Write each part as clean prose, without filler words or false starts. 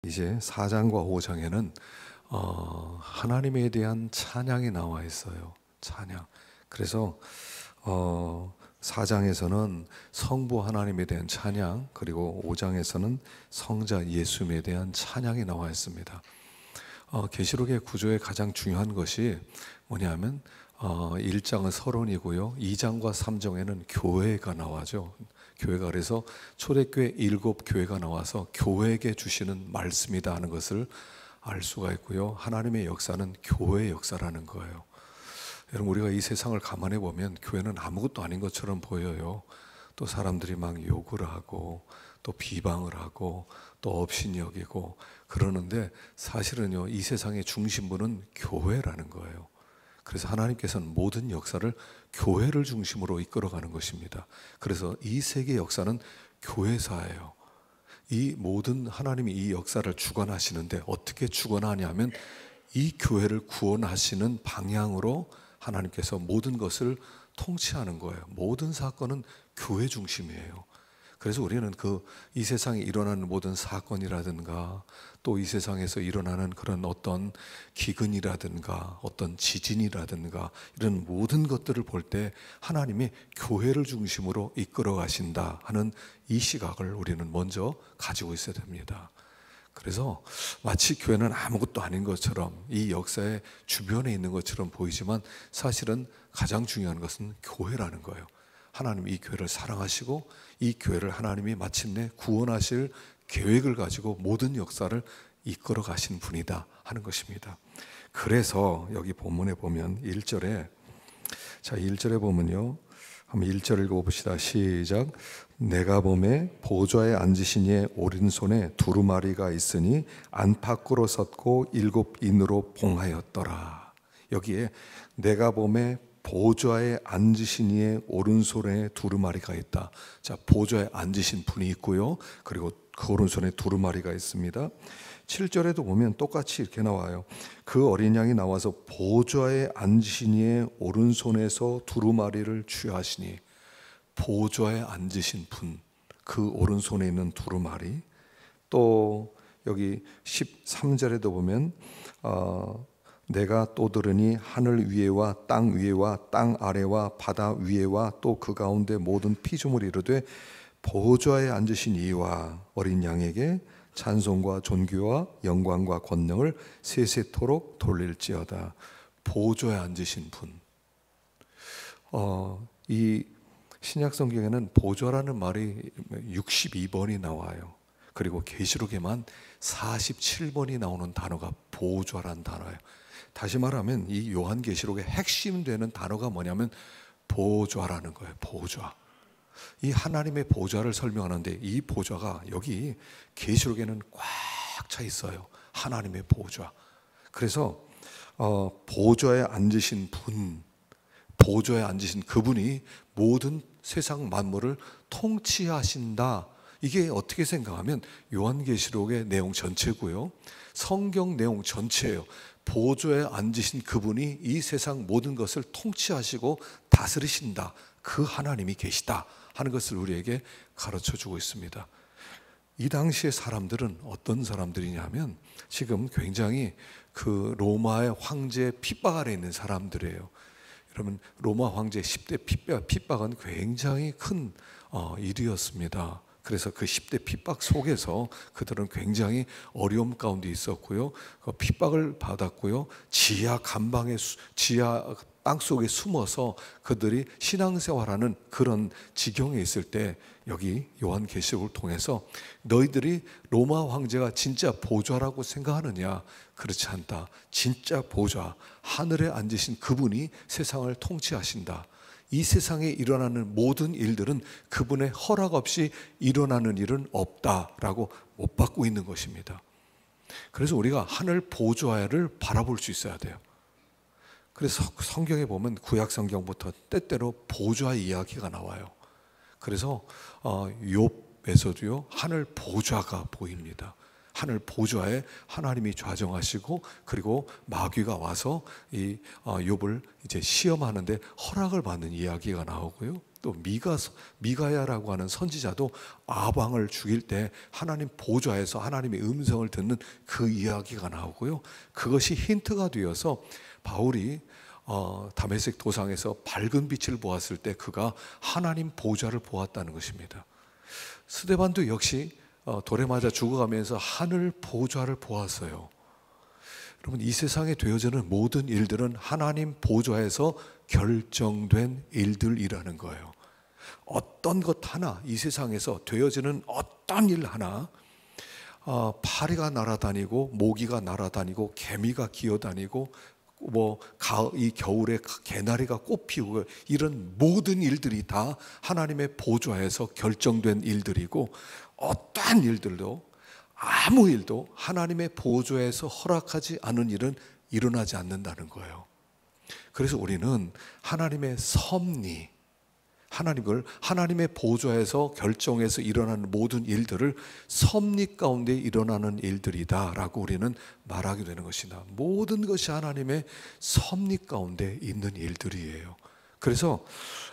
이제 4장과 5장에는 하나님에 대한 찬양이 나와 있어요. 찬양. 그래서 4장에서는 성부 하나님에 대한 찬양, 그리고 5장에서는 성자 예수님에 대한 찬양이 나와 있습니다. 계시록의 구조의 가장 중요한 것이 뭐냐면 1장은 서론이고요, 2장과 3장에는 교회가 나와죠. 교회가, 그래서 초대교회 7교회가 나와서 교회에게 주시는 말씀이다 하는 것을 알 수가 있고요. 하나님의 역사는 교회의 역사라는 거예요. 여러분, 우리가 이 세상을 감안해 보면 교회는 아무것도 아닌 것처럼 보여요. 또 사람들이 막 욕을 하고 또 비방을 하고 또 업신여기고 그러는데, 사실은요, 이 세상의 중심부는 교회라는 거예요. 그래서 하나님께서는 모든 역사를 교회를 중심으로 이끌어가는 것입니다. 그래서 이 세계 역사는 교회사예요. 이 모든 하나님이 이 역사를 주관하시는데 어떻게 주관하냐면 이 교회를 구원하시는 방향으로 하나님께서 모든 것을 통치하는 거예요. 모든 사건은 교회 중심이에요. 그래서 우리는 이 세상에 일어나는 모든 사건이라든가 또 이 세상에서 일어나는 그런 어떤 기근이라든가 어떤 지진이라든가 이런 모든 것들을 볼 때 하나님이 교회를 중심으로 이끌어 가신다 하는 이 시각을 우리는 먼저 가지고 있어야 됩니다. 그래서 마치 교회는 아무것도 아닌 것처럼 이 역사의 주변에 있는 것처럼 보이지만 사실은 가장 중요한 것은 교회라는 거예요. 하나님이 이 교회를 사랑하시고 이 교회를 하나님이 마침내 구원하실 계획을 가지고 모든 역사를 이끌어 가신 분이다 하는 것입니다. 그래서 여기 본문에 보면 1절에 보면요, 한번 1절 읽어봅시다. 시작. 내가 보매 보좌에 앉으신 이의 오른손에 두루마리가 있으니 안팎으로 섰고 7인으로 봉하였더라. 여기에 내가 보매 보좌에 앉으신 이의 오른손에 두루마리가 있다. 자, 보좌에 앉으신 분이 있고요, 그리고 그 오른손에 두루마리가 있습니다. 7절에도 보면 똑같이 이렇게 나와요. 그 어린 양이 나와서 보좌에 앉으신 이의 오른손에서 두루마리를 취하시니, 보좌에 앉으신 분, 그 오른손에 있는 두루마리. 또 여기 13절에도 보면 내가 또 들으니 하늘 위에와 땅 위에와 땅 아래와 바다 위에와 또 그 가운데 모든 피조물이 이르되 보좌에 앉으신 이와 어린 양에게 찬송과 존귀와 영광과 권능을 세세토록 돌릴지어다. 보좌에 앉으신 분. 이 신약 성경에는 보좌라는 말이 62번이 나와요. 그리고 계시록에만 47번이 나오는 단어가 보좌란 단어예요. 다시 말하면 이 요한계시록의 핵심 되는 단어가 뭐냐면 보좌라는 거예요. 보좌. 이 하나님의 보좌를 설명하는데 이 보좌가 여기 계시록에는 꽉 차 있어요. 하나님의 보좌. 그래서 보좌에 앉으신 분, 보좌에 앉으신 그분이 모든 세상 만물을 통치하신다. 이게 어떻게 생각하면 요한계시록의 내용 전체고요, 성경 내용 전체예요. 보좌에 앉으신 그분이 이 세상 모든 것을 통치하시고 다스리신다. 그 하나님이 계시다 하는 것을 우리에게 가르쳐주고 있습니다. 이 당시의 사람들은 어떤 사람들이냐면 지금 굉장히 그 로마의 황제 핍박 아래 있는 사람들이에요. 여러분, 로마 황제 10대 핍박은 굉장히 큰 일이었습니다. 그래서 그 10대 핍박 속에서 그들은 굉장히 어려움 가운데 있었고요, 핍박을 받았고요, 지하 땅 속에 숨어서 그들이 신앙생활하는 그런 지경에 있을 때 여기 요한계시록을 통해서 너희들이 로마 황제가 진짜 보좌라고 생각하느냐? 그렇지 않다. 진짜 보좌, 하늘에 앉으신 그분이 세상을 통치하신다. 이 세상에 일어나는 모든 일들은 그분의 허락 없이 일어나는 일은 없다라고 못 받고 있는 것입니다. 그래서 우리가 하늘 보좌를 바라볼 수 있어야 돼요. 그래서 성경에 보면 구약 성경부터 때때로 보좌 이야기가 나와요. 그래서 욥에서도요, 하늘 보좌가 보입니다. 하늘 보좌에 하나님이 좌정하시고 그리고 마귀가 와서 이 욥을 이제 시험하는데 허락을 받는 이야기가 나오고요. 또 미가야라고 하는 선지자도 아방을 죽일 때 하나님 보좌에서 하나님의 음성을 듣는 그 이야기가 나오고요. 그것이 힌트가 되어서 바울이 다메섹 도상에서 밝은 빛을 보았을 때 그가 하나님 보좌를 보았다는 것입니다. 스데반도 역시 돌에 맞아 죽어가면서 하늘 보좌를 보았어요. 여러분, 이 세상에 되어지는 모든 일들은 하나님 보좌에서 결정된 일들이라는 거예요. 어떤 것 하나, 이 세상에서 되어지는 어떤 일 하나, 파리가 날아다니고 모기가 날아다니고 개미가 기어다니고 이 겨울에 개나리가 꽃 피우고 이런 모든 일들이 다 하나님의 보좌에서 결정된 일들이고, 어떠한 일들도 아무 일도 하나님의 보좌에서 허락하지 않은 일은 일어나지 않는다는 거예요. 그래서 우리는 하나님의 섭리, 하나님의 보좌에서 결정해서 일어나는 모든 일들을 섭리 가운데 일어나는 일들이다라고 우리는 말하게 되는 것이다. 모든 것이 하나님의 섭리 가운데 있는 일들이에요. 그래서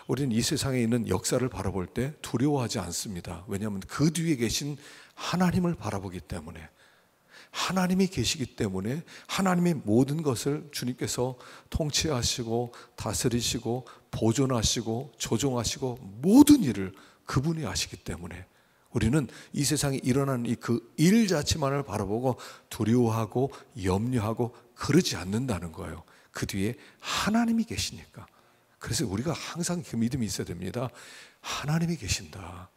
우리는 이 세상에 있는 역사를 바라볼 때 두려워하지 않습니다. 왜냐하면 그 뒤에 계신 하나님을 바라보기 때문에, 하나님이 계시기 때문에 하나님의 모든 것을 주님께서 통치하시고 다스리시고 보존하시고 조종하시고 모든 일을 그분이 하시기 때문에 우리는 이 세상에 일어나는 그 일 자체만을 바라보고 두려워하고 염려하고 그러지 않는다는 거예요. 그 뒤에 하나님이 계시니까. 그래서 우리가 항상 그 믿음이 있어야 됩니다. 하나님이 계신다,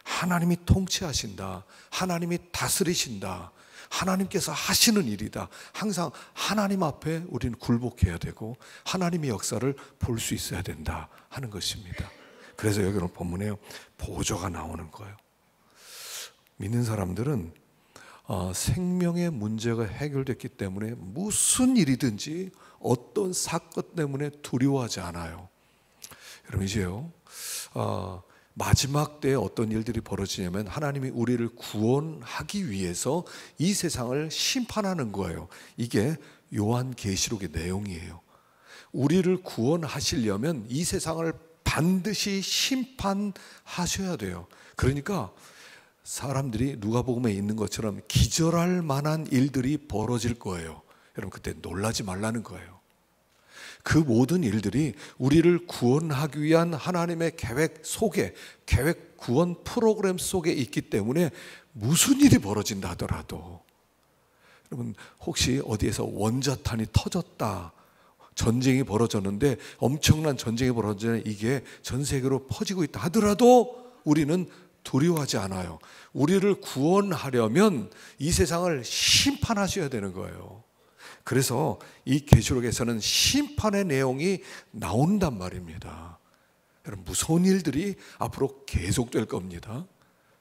하나님이 통치하신다, 하나님이 다스리신다, 하나님께서 하시는 일이다. 항상 하나님 앞에 우리는 굴복해야 되고 하나님의 역사를 볼 수 있어야 된다 하는 것입니다. 그래서 여기는 본문에 보좌가 나오는 거예요. 믿는 사람들은 생명의 문제가 해결됐기 때문에 무슨 일이든지 어떤 사건 때문에 두려워하지 않아요. 여러분, 이제요 마지막 때에 어떤 일들이 벌어지냐면 하나님이 우리를 구원하기 위해서 이 세상을 심판하는 거예요. 이게 요한계시록의 내용이에요. 우리를 구원하시려면 이 세상을 반드시 심판하셔야 돼요. 그러니까 사람들이 누가복음에 있는 것처럼 기절할 만한 일들이 벌어질 거예요. 여러분, 그때 놀라지 말라는 거예요. 그 모든 일들이 우리를 구원하기 위한 하나님의 계획 속에, 계획 구원 프로그램 속에 있기 때문에 무슨 일이 벌어진다 하더라도, 여러분 혹시 어디에서 원자탄이 터졌다, 전쟁이 벌어졌는데 엄청난 전쟁이 벌어지는 이게 전 세계로 퍼지고 있다 하더라도 우리는 두려워하지 않아요. 우리를 구원하려면 이 세상을 심판하셔야 되는 거예요. 그래서 이 계시록에서는 심판의 내용이 나온단 말입니다. 여러분, 무서운 일들이 앞으로 계속될 겁니다.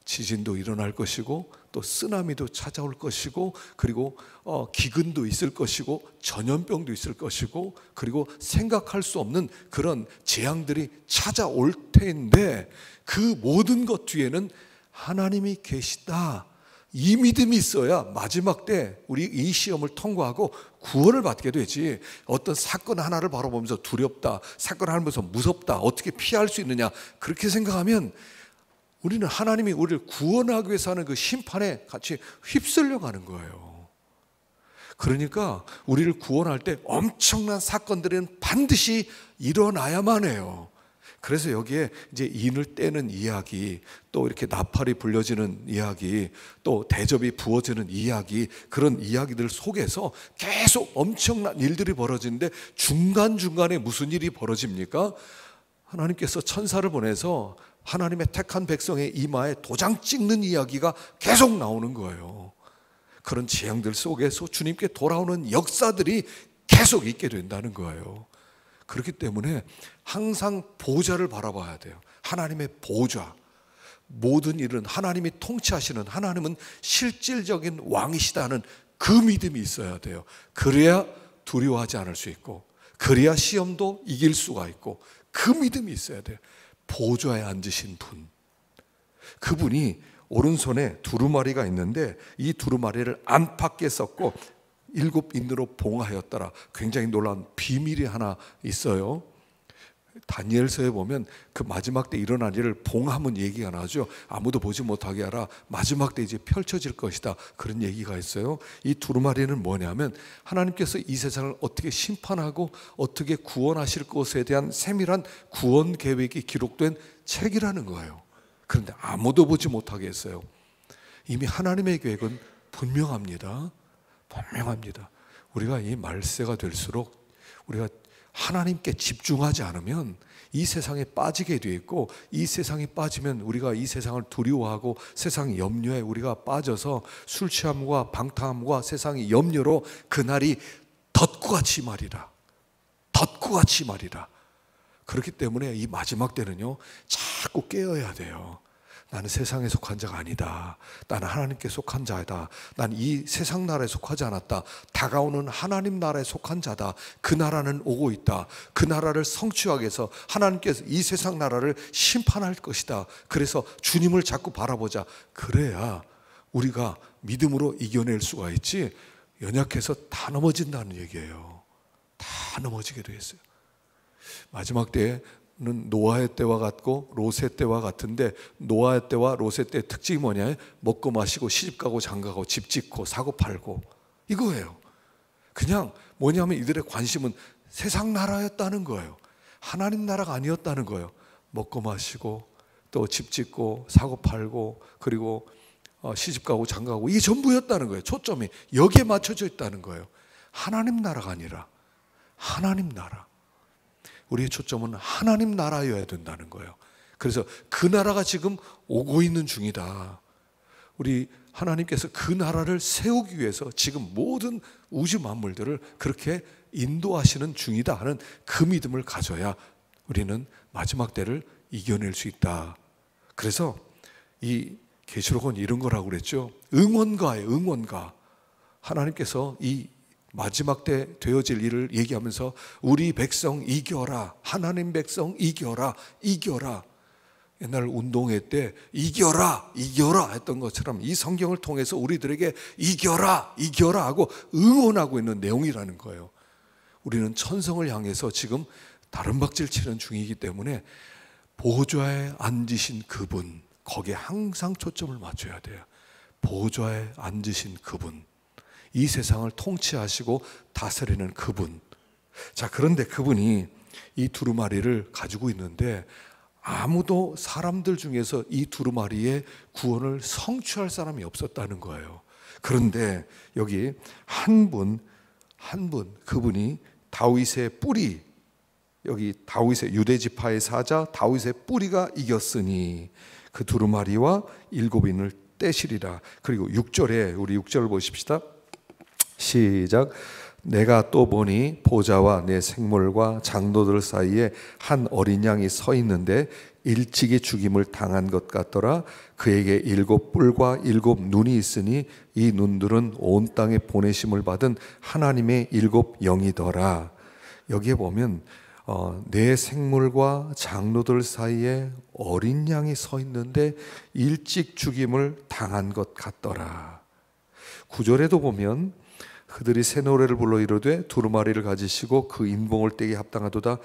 지진도 일어날 것이고 또 쓰나미도 찾아올 것이고, 그리고 기근도 있을 것이고 전염병도 있을 것이고, 그리고 생각할 수 없는 그런 재앙들이 찾아올 텐데 그 모든 것 뒤에는 하나님이 계시다, 이 믿음이 있어야 마지막 때 우리 이 시험을 통과하고 구원을 받게 되지, 어떤 사건 하나를 바라보면서 두렵다, 사건 하나를 보면서 무섭다, 어떻게 피할 수 있느냐, 그렇게 생각하면 우리는 하나님이 우리를 구원하기 위해서 하는 그 심판에 같이 휩쓸려 가는 거예요. 그러니까 우리를 구원할 때 엄청난 사건들은 반드시 일어나야만 해요. 그래서 여기에 이제 인을 떼는 이야기, 또 이렇게 나팔이 불려지는 이야기, 또 대접이 부어지는 이야기, 그런 이야기들 속에서 계속 엄청난 일들이 벌어지는데 중간중간에 무슨 일이 벌어집니까? 하나님께서 천사를 보내서 하나님의 택한 백성의 이마에 도장 찍는 이야기가 계속 나오는 거예요. 그런 재앙들 속에서 주님께 돌아오는 역사들이 계속 있게 된다는 거예요. 그렇기 때문에 항상 보좌를 바라봐야 돼요. 하나님의 보좌. 모든 일은 하나님이 통치하시는, 하나님은 실질적인 왕이시다는 그 믿음이 있어야 돼요. 그래야 두려워하지 않을 수 있고, 그래야 시험도 이길 수가 있고, 그 믿음이 있어야 돼요. 보좌에 앉으신 분, 그분이 오른손에 두루마리가 있는데 이 두루마리를 안팎에 썼고 7 인으로 봉하였더라. 굉장히 놀라운 비밀이 하나 있어요. 다니엘서에 보면 그 마지막 때 일어날 일을 봉하면 얘기가 나죠. 아무도 보지 못하게 하라. 마지막 때 이제 펼쳐질 것이다. 그런 얘기가 있어요. 이 두루마리는 뭐냐면 하나님께서 이 세상을 어떻게 심판하고 어떻게 구원하실 것에 대한 세밀한 구원 계획이 기록된 책이라는 거예요. 그런데 아무도 보지 못하게 했어요. 이미 하나님의 계획은 분명합니다. 분명합니다. 우리가 이 말세가 될수록 우리가 하나님께 집중하지 않으면 이 세상에 빠지게 되어 있고, 이 세상에 빠지면 우리가 이 세상을 두려워하고 세상 염려에 우리가 빠져서 술 취함과 방탕함과 세상의 염려로 그날이 덧구같이 말이라. 덧구같이 말이라. 그렇기 때문에 이 마지막 때는요, 자꾸 깨어야 돼요. 나는 세상에 속한 자가 아니다. 나는 하나님께 속한 자이다. 난 이 세상 나라에 속하지 않았다. 다가오는 하나님 나라에 속한 자다. 그 나라는 오고 있다. 그 나라를 성취하기 위해서 하나님께서 이 세상 나라를 심판할 것이다. 그래서 주님을 자꾸 바라보자. 그래야 우리가 믿음으로 이겨낼 수가 있지, 연약해서 다 넘어진다는 얘기예요. 다 넘어지게 돼 있어요. 마지막 때는 노아의 때와 같고 롯의 때와 같은데, 노아의 때와 롯의 때의 특징이 뭐냐? 먹고 마시고 시집가고 장가고 집 짓고 사고 팔고 이거예요. 그냥 뭐냐면 이들의 관심은 세상 나라였다는 거예요. 하나님 나라가 아니었다는 거예요. 먹고 마시고 또 집 짓고 사고 팔고 그리고 시집가고 장가고, 이게 전부였다는 거예요. 초점이 여기에 맞춰져 있다는 거예요. 하나님 나라가 아니라 하나님 나라. 우리의 초점은 하나님 나라여야 된다는 거예요. 그래서 그 나라가 지금 오고 있는 중이다. 우리 하나님께서 그 나라를 세우기 위해서 지금 모든 우주 만물들을 그렇게 인도하시는 중이다 하는 그 믿음을 가져야 우리는 마지막 때를 이겨낼 수 있다. 그래서 이 계시록은 이런 거라고 그랬죠. 응원가예요. 응원가. 하나님께서 이 마지막 때 되어질 일을 얘기하면서 우리 백성 이겨라, 하나님 백성 이겨라, 이겨라. 옛날 운동회 때 이겨라, 이겨라 했던 것처럼 이 성경을 통해서 우리들에게 이겨라, 이겨라 하고 응원하고 있는 내용이라는 거예요. 우리는 천성을 향해서 지금 다른박질 치는 중이기 때문에 보좌에 앉으신 그분, 거기에 항상 초점을 맞춰야 돼요. 보좌에 앉으신 그분, 이 세상을 통치하시고 다스리는 그분. 자, 그런데 그분이 이 두루마리를 가지고 있는데 아무도 사람들 중에서 이 두루마리의 구원을 성취할 사람이 없었다는 거예요. 그런데 여기 한 분, 그분이 다윗의 뿌리, 여기 다윗의 유대지파의 사자 다윗의 뿌리가 이겼으니 그 두루마리와 일곱인을 떼시리라. 그리고 6절에 우리 6절 보십시다. 시작. 내가 또 보니 보좌와 내 생물과 장로들 사이에 한 어린 양이 서 있는데 일찍이 죽임을 당한 것 같더라. 그에게 7 뿔과 7 눈이 있으니 이 눈들은 온 땅에 보내심을 받은 하나님의 7 영이더라. 여기에 보면 내 생물과 장로들 사이에 어린 양이 서 있는데 일찍 죽임을 당한 것 같더라. 9절에도 보면 그들이 새 노래를 불러 이르되 두루마리를 가지시고 그 인봉을 떼기 합당하도다.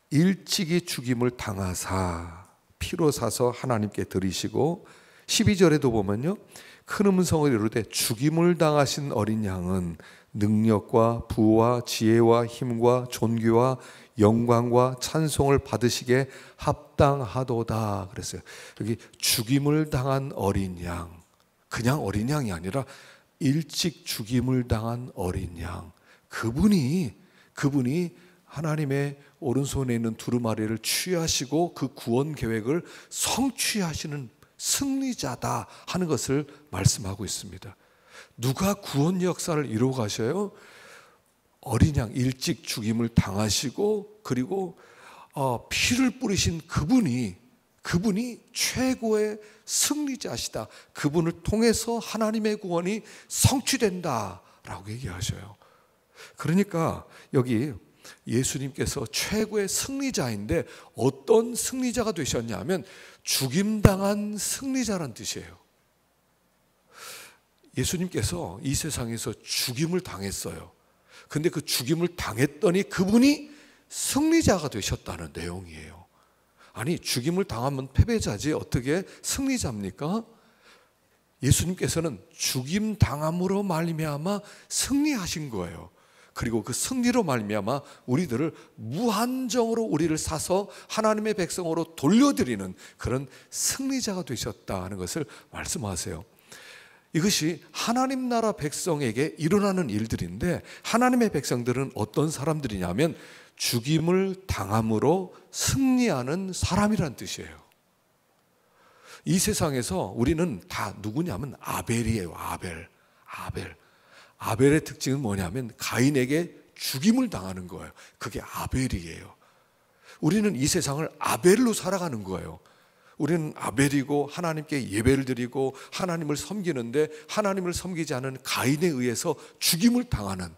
일찍이 죽임을 당하사 피로 사서 하나님께 드리시고, 12절에도 보면요, 큰 음성을 이르되 죽임을 당하신 어린 양은 능력과 부와 지혜와 힘과 존귀와 영광과 찬송을 받으시게 합당하도다 그랬어요. 여기 죽임을 당한 어린 양, 그냥 어린 양이 아니라 일찍 죽임을 당한 어린 양, 그분이 하나님의 오른손에 있는 두루마리를 취하시고 그 구원 계획을 성취하시는 승리자다 하는 것을 말씀하고 있습니다. 누가 구원 역사를 이루어 가셔요? 어린 양, 일찍 죽임을 당하시고 그리고 피를 뿌리신 그분이 최고의 승리자시다. 그분을 통해서 하나님의 구원이 성취된다라고 얘기하셔요. 그러니까 여기 예수님께서 최고의 승리자인데 어떤 승리자가 되셨냐면 죽임당한 승리자란 뜻이에요. 예수님께서 이 세상에서 죽임을 당했어요. 근데 그 죽임을 당했더니 그분이 승리자가 되셨다는 내용이에요. 아니, 죽임을 당하면 패배자지 어떻게 승리자입니까? 예수님께서는 죽임 당함으로 말미암아 승리하신 거예요. 그리고 그 승리로 말미암아 우리들을 무한정으로 우리를 사서 하나님의 백성으로 돌려드리는 그런 승리자가 되셨다는 것을 말씀하세요. 이것이 하나님 나라 백성에게 일어나는 일들인데, 하나님의 백성들은 어떤 사람들이냐면 죽임을 당함으로 승리하는 사람이란 뜻이에요. 이 세상에서 우리는 다 누구냐면 아벨이에요. 아벨의 특징은 뭐냐면 가인에게 죽임을 당하는 거예요. 그게 아벨이에요. 우리는 이 세상을 아벨로 살아가는 거예요. 우리는 아벨이고 하나님께 예배를 드리고 하나님을 섬기는데, 하나님을 섬기지 않은 가인에 의해서 죽임을 당하는,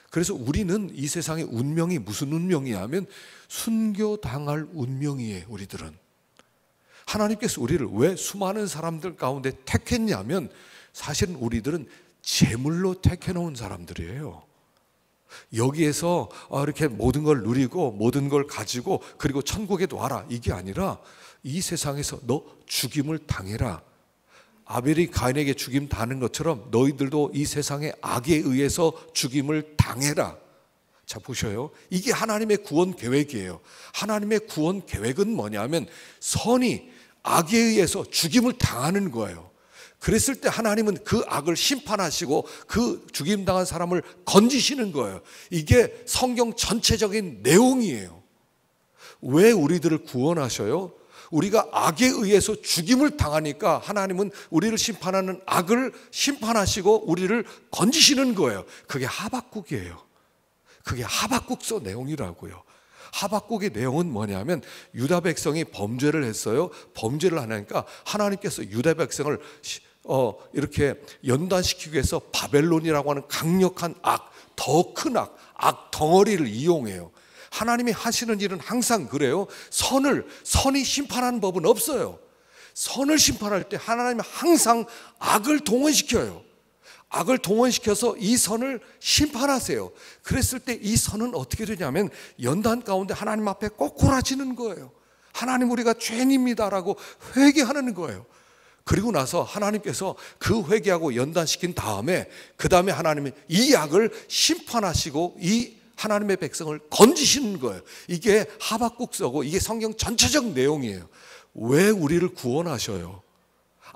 그래서 우리는 이 세상의 운명이 무슨 운명이냐면 순교당할 운명이에요. 우리들은 하나님께서 우리를 왜 수많은 사람들 가운데 택했냐면, 사실은 우리들은 제물로 택해놓은 사람들이에요. 여기에서 이렇게 모든 걸 누리고 모든 걸 가지고 그리고 천국에도 와라, 이게 아니라 이 세상에서 너 죽임을 당해라. 아벨이 가인에게 죽임 당하는 것처럼 너희들도 이 세상의 악에 의해서 죽임을 당해라. 자, 보셔요. 이게 하나님의 구원 계획이에요. 하나님의 구원 계획은 뭐냐면 선이 악에 의해서 죽임을 당하는 거예요. 그랬을 때 하나님은 그 악을 심판하시고 그 죽임당한 사람을 건지시는 거예요. 이게 성경 전체적인 내용이에요. 왜 우리들을 구원하셔요? 우리가 악에 의해서 죽임을 당하니까 하나님은 우리를 심판하는 악을 심판하시고 우리를 건지시는 거예요. 그게 하박국이에요. 그게 하박국서 내용이라고요. 하박국의 내용은 뭐냐면 유다 백성이 범죄를 했어요. 범죄를 하니까 하나님께서 유다 백성을 이렇게 연단시키기 위해서 바벨론이라고 하는 강력한 악, 더 큰 악 덩어리를 이용해요. 하나님이 하시는 일은 항상 그래요. 선이 심판하는 법은 없어요. 선을 심판할 때 하나님은 항상 악을 동원시켜요. 악을 동원시켜서 이 선을 심판하세요. 그랬을 때 이 선은 어떻게 되냐면 연단 가운데 하나님 앞에 꼬꾸라지는 거예요. 하나님, 우리가 죄인입니다라고 회개하는 거예요. 그리고 나서 하나님께서 그 회개하고 연단시킨 다음에 그 다음에 하나님이 이 악을 심판하시고 이 하나님의 백성을 건지시는 거예요. 이게 하박국서고 이게 성경 전체적 내용이에요. 왜 우리를 구원하셔요?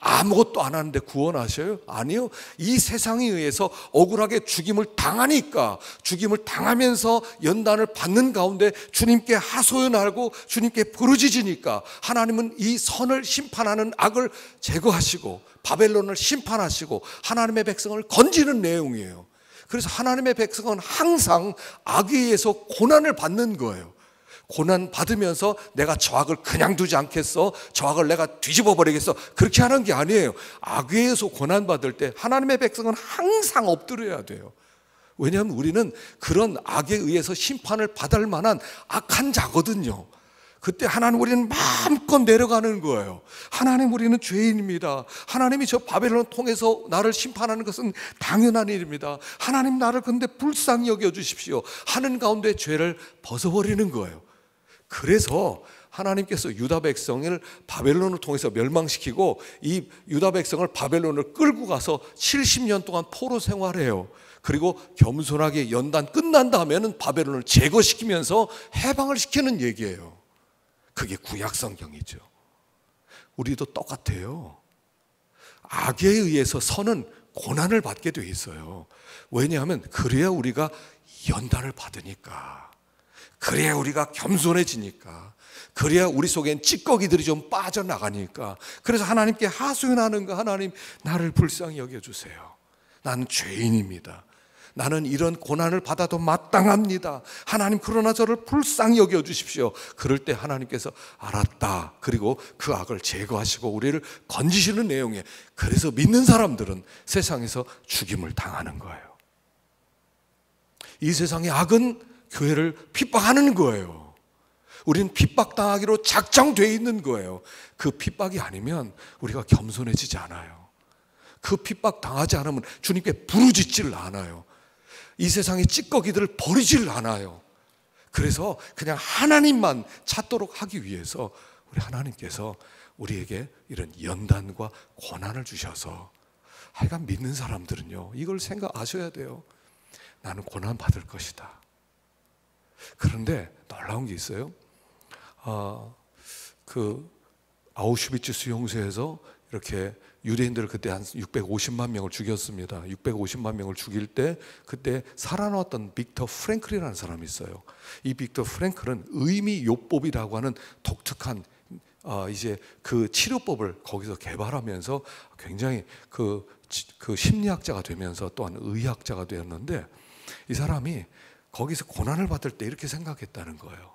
아무것도 안 하는데 구원하셔요? 아니요. 이 세상에 의해서 억울하게 죽임을 당하니까, 죽임을 당하면서 연단을 받는 가운데 주님께 하소연하고 주님께 부르짖으니까 하나님은 이 선을 심판하는 악을 제거하시고 바벨론을 심판하시고 하나님의 백성을 건지는 내용이에요. 그래서 하나님의 백성은 항상 악에 의해서 고난을 받는 거예요. 고난 받으면서 내가 저 악을 그냥 두지 않겠어, 저 악을 내가 뒤집어 버리겠어, 그렇게 하는 게 아니에요. 악에 의해서 고난 받을 때 하나님의 백성은 항상 엎드려야 돼요. 왜냐하면 우리는 그런 악에 의해서 심판을 받을 만한 악한 자거든요. 그때 하나님, 우리는 마음껏 내려가는 거예요. 하나님, 우리는 죄인입니다. 하나님이 저 바벨론을 통해서 나를 심판하는 것은 당연한 일입니다. 하나님, 나를 근데 불쌍히 여겨주십시오 하는 가운데 죄를 벗어버리는 거예요. 그래서 하나님께서 유다 백성을 바벨론을 통해서 멸망시키고 이 유다 백성을 바벨론을 끌고 가서 70년 동안 포로 생활해요. 그리고 겸손하게 연단 끝난 다음에는 바벨론을 제거시키면서 해방을 시키는 얘기예요. 그게 구약 성경이죠. 우리도 똑같아요. 악에 의해서 선은 고난을 받게 돼 있어요. 왜냐하면 그래야 우리가 연단을 받으니까, 그래야 우리가 겸손해지니까, 그래야 우리 속엔 찌꺼기들이 좀 빠져나가니까. 그래서 하나님께 하소연하는 거, 하나님, 나를 불쌍히 여겨주세요. 나는 죄인입니다. 나는 이런 고난을 받아도 마땅합니다. 하나님, 그러나 저를 불쌍히 여겨주십시오. 그럴 때 하나님께서 알았다. 그리고 그 악을 제거하시고 우리를 건지시는 내용이에요. 그래서 믿는 사람들은 세상에서 죽임을 당하는 거예요. 이 세상의 악은 교회를 핍박하는 거예요. 우리는 핍박당하기로 작정되어 있는 거예요. 그 핍박이 아니면 우리가 겸손해지지 않아요. 그 핍박 당하지 않으면 주님께 부르짖지를 않아요. 이 세상의 찌꺼기들을 버리질 않아요. 그래서 그냥 하나님만 찾도록 하기 위해서 우리 하나님께서 우리에게 이런 연단과 고난을 주셔서, 하여간 믿는 사람들은요 이걸 생각하셔야 돼요. 나는 고난 받을 것이다. 그런데 놀라운 게 있어요. 그 아우슈비츠 수용소에서 이렇게 유대인들을 그때 한 650만 명을 죽였습니다. 650만 명을 죽일 때 그때 살아남았던 빅터 프랭클이라는 사람이 있어요. 이 빅터 프랭클은 의미요법이라고 하는 독특한 이제 그 치료법을 거기서 개발하면서 굉장히 그 심리학자가 되면서 또한 의학자가 되었는데, 이 사람이 거기서 고난을 받을 때 이렇게 생각했다는 거예요.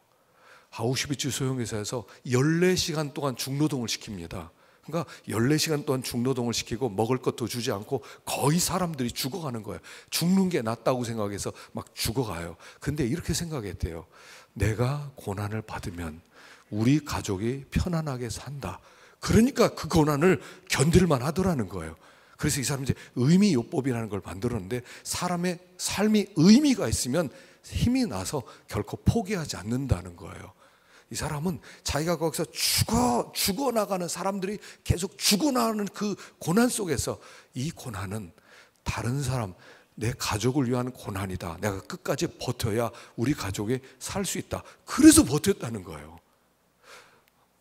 아우슈비츠 수용소에서 14시간 동안 중노동을 시킵니다. 그러니까 14시간 동안 중노동을 시키고 먹을 것도 주지 않고 거의 사람들이 죽어가는 거예요. 죽는 게 낫다고 생각해서 막 죽어가요. 근데 이렇게 생각했대요. 내가 고난을 받으면 우리 가족이 편안하게 산다. 그러니까 그 고난을 견딜만 하더라는 거예요. 그래서 이 사람이 이제 의미요법이라는 걸 만들었는데, 사람의 삶이 의미가 있으면 힘이 나서 결코 포기하지 않는다는 거예요. 이 사람은 자기가 거기서 죽어나가는 사람들이 계속 죽어나가는 그 고난 속에서, 이 고난은 다른 사람, 내 가족을 위한 고난이다. 내가 끝까지 버텨야 우리 가족이 살 수 있다. 그래서 버텼다는 거예요.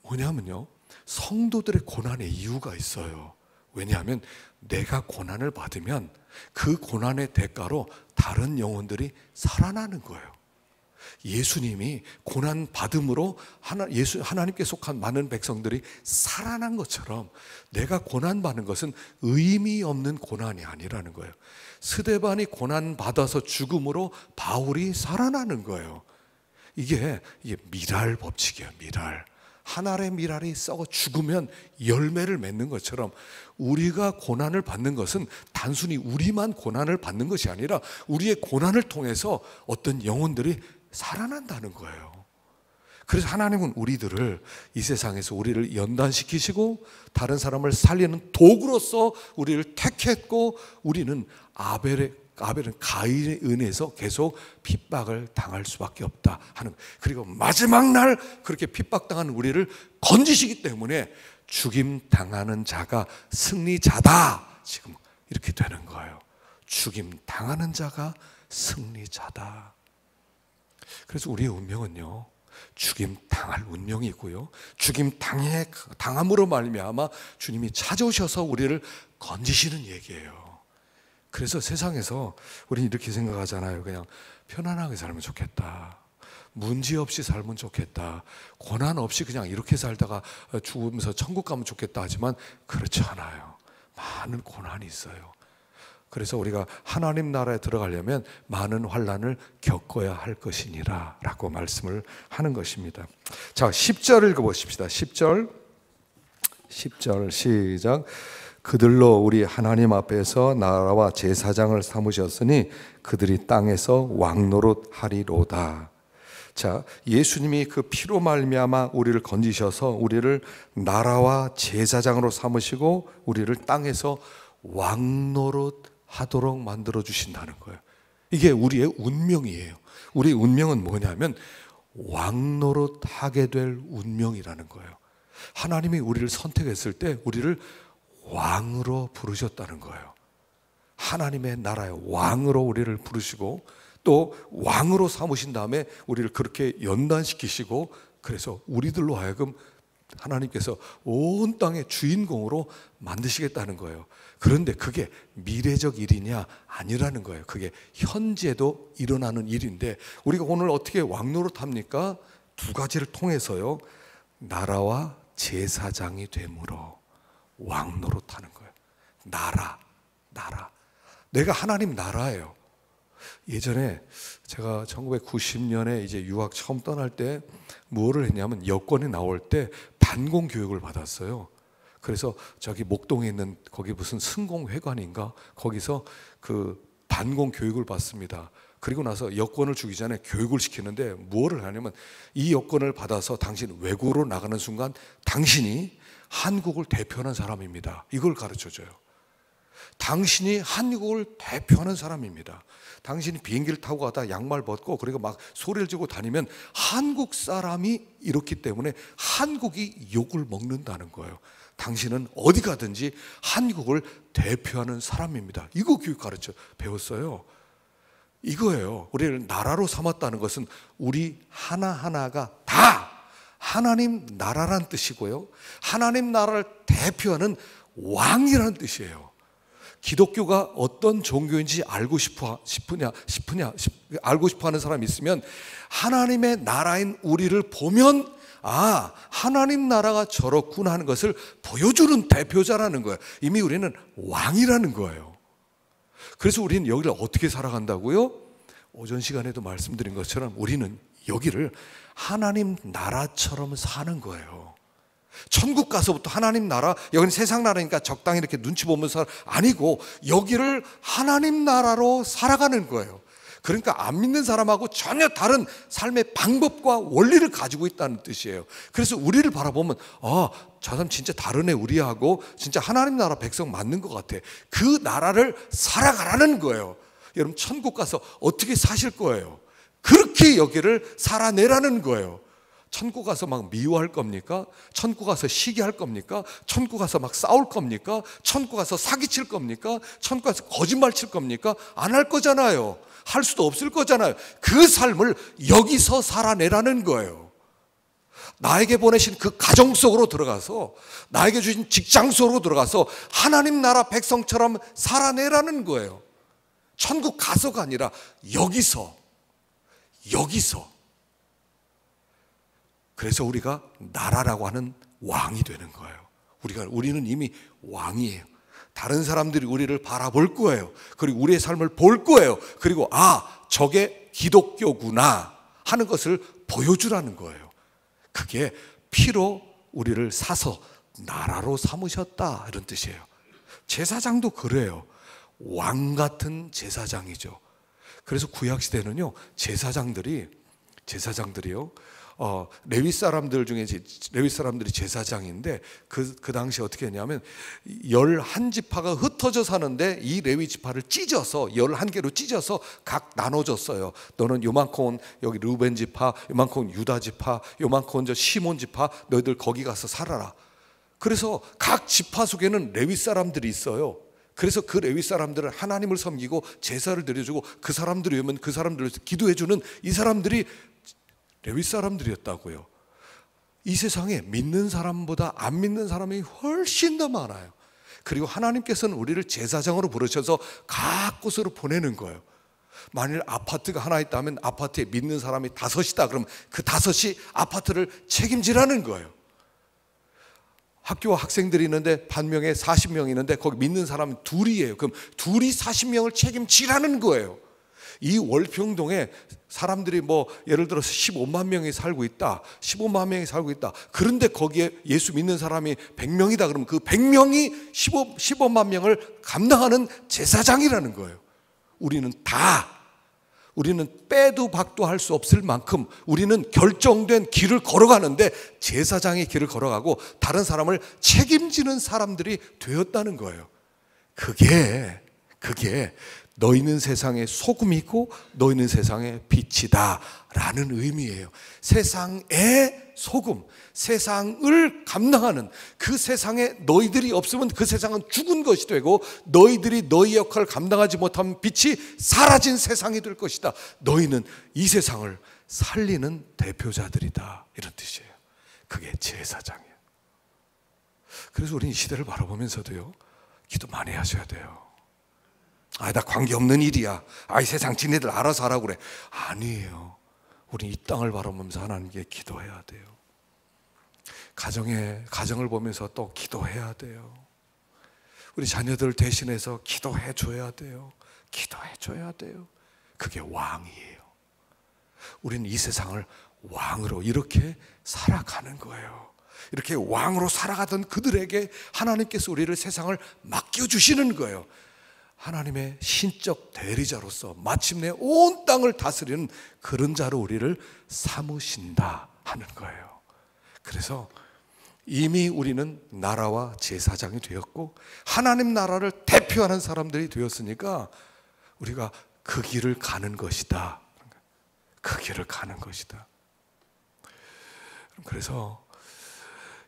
뭐냐면요, 성도들의 고난의 이유가 있어요. 왜냐하면 내가 고난을 받으면 그 고난의 대가로 다른 영혼들이 살아나는 거예요. 예수님이 고난 받음으로 하나님께 속한 많은 백성들이 살아난 것처럼, 내가 고난 받는 것은 의미 없는 고난이 아니라는 거예요. 스데반이 고난 받아서 죽음으로 바울이 살아나는 거예요. 이게 미랄 법칙이에요. 미랄. 한 알의 미랄이 썩어 죽으면 열매를 맺는 것처럼, 우리가 고난을 받는 것은 단순히 우리만 고난을 받는 것이 아니라 우리의 고난을 통해서 어떤 영혼들이 살아난다는 거예요. 그래서 하나님은 우리들을 이 세상에서 우리를 연단시키시고 다른 사람을 살리는 도구로서 우리를 택했고, 우리는 아벨은 가인에 은혜에서 계속 핍박을 당할 수밖에 없다 하는, 그리고 마지막 날 그렇게 핍박당한 우리를 건지시기 때문에 죽임 당하는 자가 승리자다, 지금 이렇게 되는 거예요. 죽임 당하는 자가 승리자다. 그래서 우리의 운명은요, 죽임 당할 운명이고요, 죽임 당함으로 말미암아 주님이 찾아오셔서 우리를 건지시는 얘기예요. 그래서 세상에서 우리는 이렇게 생각하잖아요. 그냥 편안하게 살면 좋겠다, 문제 없이 살면 좋겠다, 고난 없이 그냥 이렇게 살다가 죽으면서 천국 가면 좋겠다 하지만 그렇지 않아요. 많은 고난이 있어요. 그래서 우리가 하나님 나라에 들어가려면 많은 환난을 겪어야 할 것이니라 라고 말씀을 하는 것입니다. 자, 10절 읽어보십시다. 10절 시작. 그들로 우리 하나님 앞에서 나라와 제사장을 삼으셨으니 그들이 땅에서 왕노릇하리로다. 자, 예수님이 그 피로 말미암아 우리를 건지셔서 우리를 나라와 제사장으로 삼으시고 우리를 땅에서 왕노릇하도록 만들어 주신다는 거예요. 이게 우리의 운명이에요. 우리의 운명은 뭐냐면 왕노릇하게 될 운명이라는 거예요. 하나님이 우리를 선택했을 때 우리를 왕으로 부르셨다는 거예요. 하나님의 나라의 왕으로 우리를 부르시고 또 왕으로 삼으신 다음에 우리를 그렇게 연단시키시고, 그래서 우리들로 하여금 하나님께서 온 땅의 주인공으로 만드시겠다는 거예요. 그런데 그게 미래적 일이냐? 아니라는 거예요. 그게 현재도 일어나는 일인데, 우리가 오늘 어떻게 왕노릇 합니까? 두 가지를 통해서요, 나라와 제사장이 됨으로 왕노릇하는 거예요. 나라. 내가 하나님 나라예요. 예전에 제가 1990년에 이제 유학 처음 떠날 때 뭐를 했냐면, 여권에 나올 때 반공 교육을 받았어요. 그래서 저기 목동에 있는 거기 무슨 승공회관인가, 거기서 그 반공 교육을 받습니다. 그리고 나서 여권을 주기 전에 교육을 시키는데 뭐를 하냐면, 이 여권을 받아서 당신 외국으로 나가는 순간 당신이 한국을 대표하는 사람입니다. 이걸 가르쳐줘요. 당신이 한국을 대표하는 사람입니다. 당신이 비행기를 타고 가다 양말 벗고 그리고 막 소리를 지르고 다니면 한국 사람이 이렇기 때문에 한국이 욕을 먹는다는 거예요. 당신은 어디 가든지 한국을 대표하는 사람입니다. 이거 교육 가르쳐 배웠어요. 이거예요. 우리를 나라로 삼았다는 것은 우리 하나하나가 다 하나님 나라란 뜻이고요, 하나님 나라를 대표하는 왕이라는 뜻이에요. 기독교가 어떤 종교인지 알고 싶어 하는 사람이 있으면 하나님의 나라인 우리를 보면 아, 하나님 나라가 저렇구나 하는 것을 보여주는 대표자라는 거예요. 이미 우리는 왕이라는 거예요. 그래서 우리는 여기를 어떻게 살아간다고요? 오전 시간에도 말씀드린 것처럼 우리는 여기를 하나님 나라처럼 사는 거예요. 천국 가서부터 하나님 나라, 여기는 세상 나라니까 적당히 이렇게 눈치 보면서 아니고 여기를 하나님 나라로 살아가는 거예요. 그러니까 안 믿는 사람하고 전혀 다른 삶의 방법과 원리를 가지고 있다는 뜻이에요. 그래서 우리를 바라보면 아, 저 사람 진짜 다르네, 우리하고 진짜 하나님 나라 백성 맞는 것 같아. 그 나라를 살아가라는 거예요. 여러분 천국 가서 어떻게 사실 거예요? 그렇게 여기를 살아내라는 거예요. 천국 가서 막 미워할 겁니까? 천국 가서 시기할 겁니까? 천국 가서 막 싸울 겁니까? 천국 가서 사기칠 겁니까? 천국 가서 거짓말 칠 겁니까? 안 할 거잖아요. 할 수도 없을 거잖아요. 그 삶을 여기서 살아내라는 거예요. 나에게 보내신 그 가정 속으로 들어가서, 나에게 주신 직장 속으로 들어가서 하나님 나라 백성처럼 살아내라는 거예요. 천국 가서가 아니라 여기서. 그래서 우리가 나라라고 하는 왕이 되는 거예요. 우리는 이미 왕이에요. 다른 사람들이 우리를 바라볼 거예요. 그리고 우리의 삶을 볼 거예요. 그리고 아, 저게 기독교구나 하는 것을 보여주라는 거예요. 그게 피로 우리를 사서 나라로 삼으셨다, 이런 뜻이에요. 제사장도 그래요. 왕 같은 제사장이죠. 그래서 구약시대는요, 제사장들이요, 레위 사람들 중에 레위 사람들이 제사장인데 그 당시에 어떻게 했냐면 11지파가 흩어져 사는데 이 레위 지파를 찢어서 11개로 찢어서 각 나눠줬어요. 너는 요만큼은 여기 르우벤 지파, 요만큼은 유다 지파, 요만큼은 저 시몬 지파, 너희들 거기 가서 살아라. 그래서 각 지파 속에는 레위 사람들이 있어요. 그래서 그 레위 사람들을 하나님을 섬기고 제사를 드려주고 그 사람들이 오면 그 사람들을 기도해주는 이 사람들이 레위 사람들이었다고요. 이 세상에 믿는 사람보다 안 믿는 사람이 훨씬 더 많아요. 그리고 하나님께서는 우리를 제사장으로 부르셔서 각 곳으로 보내는 거예요. 만일 아파트가 하나 있다면 아파트에 믿는 사람이 5이다 그러면 그 5이 아파트를 책임지라는 거예요. 학교 학생들이 있는데 반명에 40명 있는데 거기 믿는 사람은 2이에요. 그럼 2이 40명을 책임지라는 거예요. 이 월평동에 사람들이 뭐 예를 들어서 15만 명이 살고 있다, 15만 명이 살고 있다. 그런데 거기에 예수 믿는 사람이 100명이다 그러면 그 100명이 15만 명을 감당하는 제사장이라는 거예요. 우리는 빼도 박도 할 수 없을 만큼 우리는 결정된 길을 걸어가는데 제사장의 길을 걸어가고 다른 사람을 책임지는 사람들이 되었다는 거예요. 그게 너희는 세상의 소금이고 너희는 세상의 빛이다 라는 의미예요. 세상의 소금, 세상을 감당하는, 그 세상에 너희들이 없으면 그 세상은 죽은 것이 되고 너희들이 너희 역할을 감당하지 못하면 빛이 사라진 세상이 될 것이다. 너희는 이 세상을 살리는 대표자들이다, 이런 뜻이에요. 그게 제사장이에요. 그래서 우리는 이 시대를 바라보면서도요, 기도 많이 하셔야 돼요. 아, 나 관계없는 일이야. 아, 이 세상 지네들 알아서 하라고 그래. 아니에요. 우리 이 땅을 바라보면서 하나님께 기도해야 돼요. 가정을 보면서 또 기도해야 돼요. 우리 자녀들 대신해서 기도해 줘야 돼요. 기도해 줘야 돼요. 그게 왕이에요. 우리는 이 세상을 왕으로 이렇게 살아가는 거예요. 이렇게 왕으로 살아가던 그들에게 하나님께서 우리를 세상을 맡겨주시는 거예요. 하나님의 신적 대리자로서 마침내 온 땅을 다스리는 그런 자로 우리를 삼으신다 하는 거예요. 그래서 이미 우리는 나라와 제사장이 되었고 하나님 나라를 대표하는 사람들이 되었으니까 우리가 그 길을 가는 것이다. 그 길을 가는 것이다. 그래서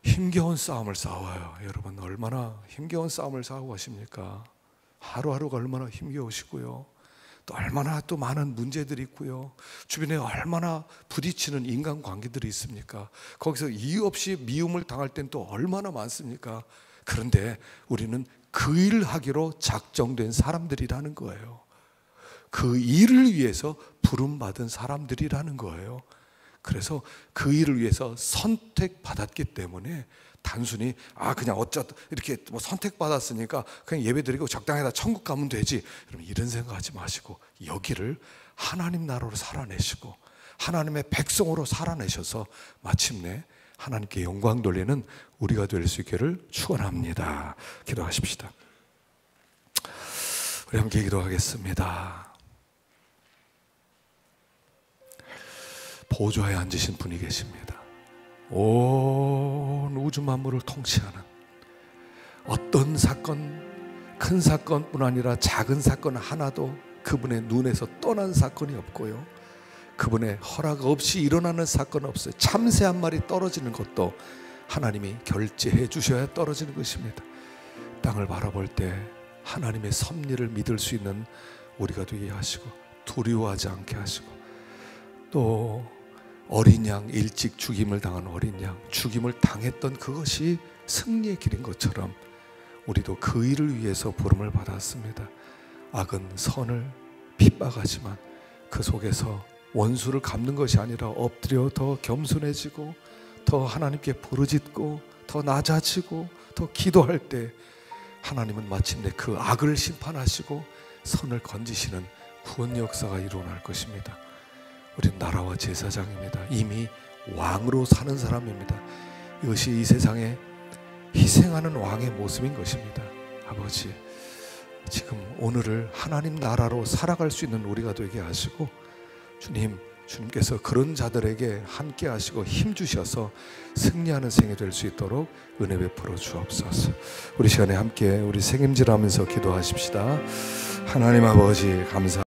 힘겨운 싸움을 싸워요. 여러분 얼마나 힘겨운 싸움을 싸우고 가십니까? 하루하루가 얼마나 힘겨우시고요. 또 얼마나 또 많은 문제들이 있고요. 주변에 얼마나 부딪히는 인간관계들이 있습니까? 거기서 이유 없이 미움을 당할 땐 또 얼마나 많습니까? 그런데 우리는 그 일을 하기로 작정된 사람들이라는 거예요. 그 일을 위해서 부름받은 사람들이라는 거예요. 그래서 그 일을 위해서 선택받았기 때문에 단순히 그냥 이렇게 뭐 선택받았으니까 그냥 예배드리고 적당히 다 천국 가면 되지, 여러분 이런 생각하지 마시고 여기를 하나님 나라로 살아내시고 하나님의 백성으로 살아내셔서 마침내 하나님께 영광 돌리는 우리가 될 수 있기를 축원합니다. 기도하십시다. 우리 함께 기도하겠습니다. 보좌에 앉으신 분이 계십니다. 온 우주 만물을 통치하는 어떤 사건, 큰 사건뿐 아니라 작은 사건 하나도 그분의 눈에서 떠난 사건이 없고요, 그분의 허락 없이 일어나는 사건 없어요. 참새 한 마리 떨어지는 것도 하나님이 결제해 주셔야 떨어지는 것입니다. 땅을 바라볼 때 하나님의 섭리를 믿을 수 있는 우리가 되게 하시고 두려워하지 않게 하시고, 또 어린 양, 일찍 죽임을 당한 어린 양, 죽임을 당했던 그것이 승리의 길인 것처럼 우리도 그 일을 위해서 부름을 받았습니다. 악은 선을 핍박하지만 그 속에서 원수를 갚는 것이 아니라 엎드려 더 겸손해지고 더 하나님께 부르짖고 더 낮아지고 더 기도할 때 하나님은 마침내 그 악을 심판하시고 선을 건지시는 구원 역사가 일어날 것입니다. 우리는 나라와 제사장입니다. 이미 왕으로 사는 사람입니다. 이것이 이 세상에 희생하는 왕의 모습인 것입니다. 아버지, 지금 오늘을 하나님 나라로 살아갈 수 있는 우리가 되게 하시고, 주님께서 그런 자들에게 함께 하시고 힘 주셔서 승리하는 생이 될 수 있도록 은혜 베풀어 주옵소서. 우리 시간에 함께 우리 생임질하면서 기도하십시다. 하나님 아버지 감사합니다.